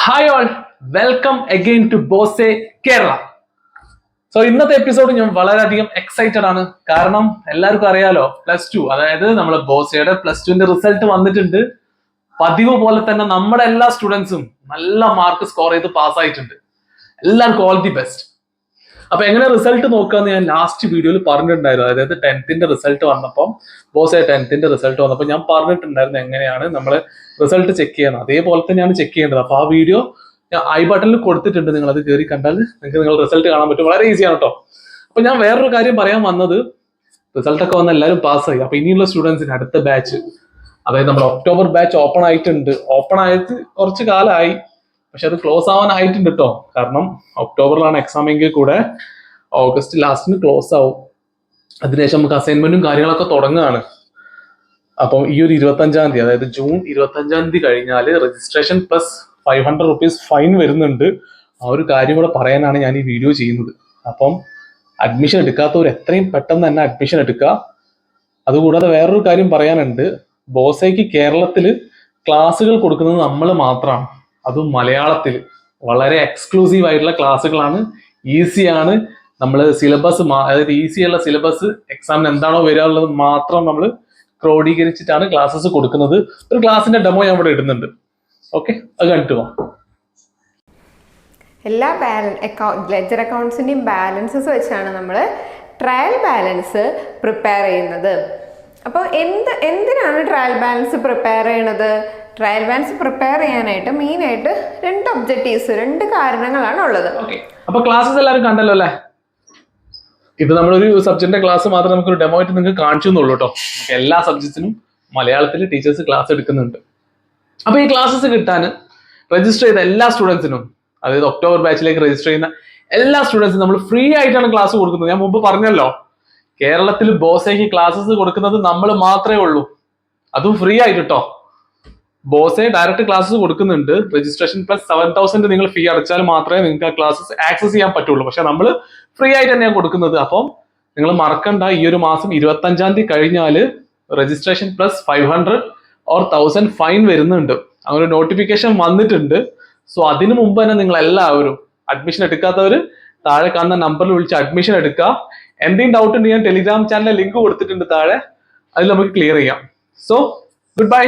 Hi all, welcome again to Bose Kerala. So ഇന്നത്തെ episode ഞാൻ വളരെയധികം എക്സൈറ്റഡ് ആണ്. കാരണം എല്ലാവർക്കും അറിയാലോ, +2 അതായത് നമ്മളെ ബോസയുടെ +2ന്റെ റിസൾട്ട് വന്നിട്ടുണ്ട്. പതിവ് പോലെ തന്നെ നമ്മുടെ എല്ലാ സ്റ്റുഡൻസും നല്ല മാർക്ക് സ്കോർ ചെയ്ത് പാസ്സായിട്ടുണ്ട്. എല്ലാവർക്കും ഓൾ ദി ബെസ്റ്റ്. അപ്പൊ എങ്ങനെ റിസൾട്ട് നോക്കാന്ന് ഞാൻ ലാസ്റ്റ് വീഡിയോയിൽ പറഞ്ഞിട്ടുണ്ടായിരുന്നു. അതായത് 10th റിസൾട്ട് വന്നപ്പോൾ ബോസെ 10th റിസൾട്ട് വന്നപ്പോൾ ഞാൻ പറഞ്ഞിട്ടുണ്ടായിരുന്നു എങ്ങനെയാണ് നമ്മൾ റിസൾട്ട് ചെക്ക് ചെയ്യുന്നത്. അതേപോലെ തന്നെയാണ് ചെക്ക് ചെയ്യേണ്ടത്. അപ്പൊ ആ വീഡിയോ ഞാൻ ഐ ബട്ടണിൽ കൊടുത്തിട്ടുണ്ട്. നിങ്ങൾ അത് കയറി കണ്ടാൽ നിങ്ങൾ റിസൾട്ട് കാണാൻ പറ്റും. വളരെ ഈസിയാണ് കേട്ടോ. അപ്പൊ ഞാൻ വേറൊരു കാര്യം പറയാൻ വന്നത്, റിസൾട്ട് ഒക്കെ വന്ന് എല്ലാവരും പാസ്സായി. അപ്പൊ ഇനിയുള്ള സ്റ്റുഡൻസിന് അടുത്ത ബാച്ച്, അതായത് നമ്മുടെ ഒക്ടോബർ ബാച്ച് ഓപ്പൺ ആയിട്ടുണ്ട്. ഓപ്പൺ ആയിട്ട് കുറച്ച് കാലമായി, പക്ഷെ അത് ക്ലോസ് ആവാനായിട്ടുണ്ട് കേട്ടോ. കാരണം ഒക്ടോബറിലാണ് എക്സാം എങ്കിൽ കൂടെ ഓഗസ്റ്റ് ലാസ്റ്റിന് ക്ലോസ് ആവും. അതിനുശേഷം നമുക്ക് അസൈൻമെന്റും കാര്യങ്ങളൊക്കെ തുടങ്ങുകയാണ്. അപ്പം ഈ ഒരു 25-ാം തീയതി, അതായത് ജൂൺ 25-ാം തീയതി കഴിഞ്ഞാൽ രജിസ്ട്രേഷൻ +500 ഫൈൻ വരുന്നുണ്ട്. ആ ഒരു കാര്യം കൂടെ പറയാനാണ് ഞാൻ ഈ വീഡിയോ ചെയ്യുന്നത്. അപ്പം അഡ്മിഷൻ എടുക്കാത്തവർ എത്രയും പെട്ടെന്ന് തന്നെ അഡ്മിഷൻ എടുക്കുക. അതുകൂടാതെ വേറൊരു കാര്യം പറയാനുണ്ട്, ബോസയ്ക്ക് കേരളത്തിൽ ക്ലാസ്സുകൾ കൊടുക്കുന്നത് നമ്മൾ മാത്രമാണ്. അതും മലയാളത്തിൽ വളരെ എക്സ്ക്ലൂസീവ് ആയിട്ടുള്ള ക്ലാസ്സുകളാണ്. ഈസിയാണ്. നമ്മൾ സിലബസ്, അതായത് ഈസിയുള്ള സിലബസ് എക്സാമിന് എന്താണോ വരാനുള്ളത് മാത്രം നമ്മൾ ക്രോഡീകരിച്ചിട്ടാണ് ക്ലാസ്സസ് കൊടുക്കുന്നത്. ഒരു ക്ലാസ്സിന്റെ ഡെമോ ഞാൻ ഇവിടെ ഇടുന്നുണ്ട്. ഓക്കെ, അത് കണ്ടിട്ട് പോവാം. എല്ലാ ലെഡ്ജർ അക്കൗണ്ട്സിൻ്റെയും ബാലൻസസ് വെച്ചാണ് നമ്മൾ ട്രയൽ ബാലൻസ് പ്രിപ്പയർ ചെയ്യുന്നത്. അപ്പോൾ എന്തിനാണ് ട്രയൽ ബാലൻസ് പ്രിപ്പയർ ചെയ്യണത്? ട്രയൽ ബാലൻസ് പ്രിപ്പയർ ചെയ്യാനായിട്ട് മെയിനായിട്ട് 2 ഒബ്ജക്റ്റീവ്സ്, 2 കാരണങ്ങളാണ് ഉള്ളത്. അപ്പൊ ക്ലാസ്സസ് എല്ലാവരും കണ്ടല്ലോ അല്ലേ? ഇത് നമ്മളൊരു സബ്ജക്റ്റിന്റെ ക്ലാസ് മാത്രം നമുക്കൊരു ഡെമോ ആയിട്ട് നിങ്ങൾക്ക് കാണിച്ചു എന്നുള്ളൂ കേട്ടോ. എല്ലാ സബ്ജക്ട്സിനും മലയാളത്തിൽ ടീച്ചേഴ്സ് ക്ലാസ് എടുക്കുന്നുണ്ട്. അപ്പൊ ഈ ക്ലാസ്സസ് കിട്ടാൻ രജിസ്റ്റർ ചെയ്ത എല്ലാ സ്റ്റുഡൻസിനും, അതായത് ഒക്ടോബർ ബാച്ചിലേക്ക് രജിസ്റ്റർ ചെയ്യുന്ന എല്ലാ സ്റ്റുഡൻസിനും നമ്മൾ ഫ്രീ ആയിട്ടാണ് ക്ലാസ് കൊടുക്കുന്നത്. ഞാൻ മുമ്പ് പറഞ്ഞല്ലോ, കേരളത്തിൽ ബോസയ്ക്ക് ക്ലാസ്സസ് കൊടുക്കുന്നത് നമ്മൾ മാത്രമേ ഉള്ളൂ. അതും ഫ്രീ ആയിട്ട് കേട്ടോ. ബോസെ ഡയറക്റ്റ് ക്ലാസ്സസ് കൊടുക്കുന്നുണ്ട്. രജിസ്ട്രേഷൻ +7,000 നിങ്ങൾ ഫീ അടച്ചാൽ മാത്രമേ നിങ്ങൾക്ക് ആ ക്ലാസ്സസ് ആക്സസ് ചെയ്യാൻ പറ്റുള്ളൂ. പക്ഷെ നമ്മൾ ഫ്രീ ആയിട്ട് തന്നെയാണ് കൊടുക്കുന്നത്. അപ്പം നിങ്ങൾ മറക്കണ്ട, ഈ ഒരു മാസം 25-ാം തീയതി കഴിഞ്ഞാൽ രജിസ്ട്രേഷൻ +500 or 1000 ഫൈൻ വരുന്നുണ്ട്. അങ്ങനെ ഒരു നോട്ടിഫിക്കേഷൻ വന്നിട്ടുണ്ട്. സോ അതിനു മുമ്പ് തന്നെ നിങ്ങൾ എല്ലാവരും അഡ്മിഷൻ എടുക്കാത്തവർ താഴെ കാണുന്ന നമ്പറിൽ വിളിച്ച് അഡ്മിഷൻ എടുക്കുക. എന്തെങ്കിലും ഡൗട്ട് ഉണ്ട്, ഞാൻ ടെലിഗ്രാം ചാനലിലെ ലിങ്ക് കൊടുത്തിട്ടുണ്ട് താഴെ, അതിൽ നമുക്ക് ക്ലിയർ ചെയ്യാം. So good bye.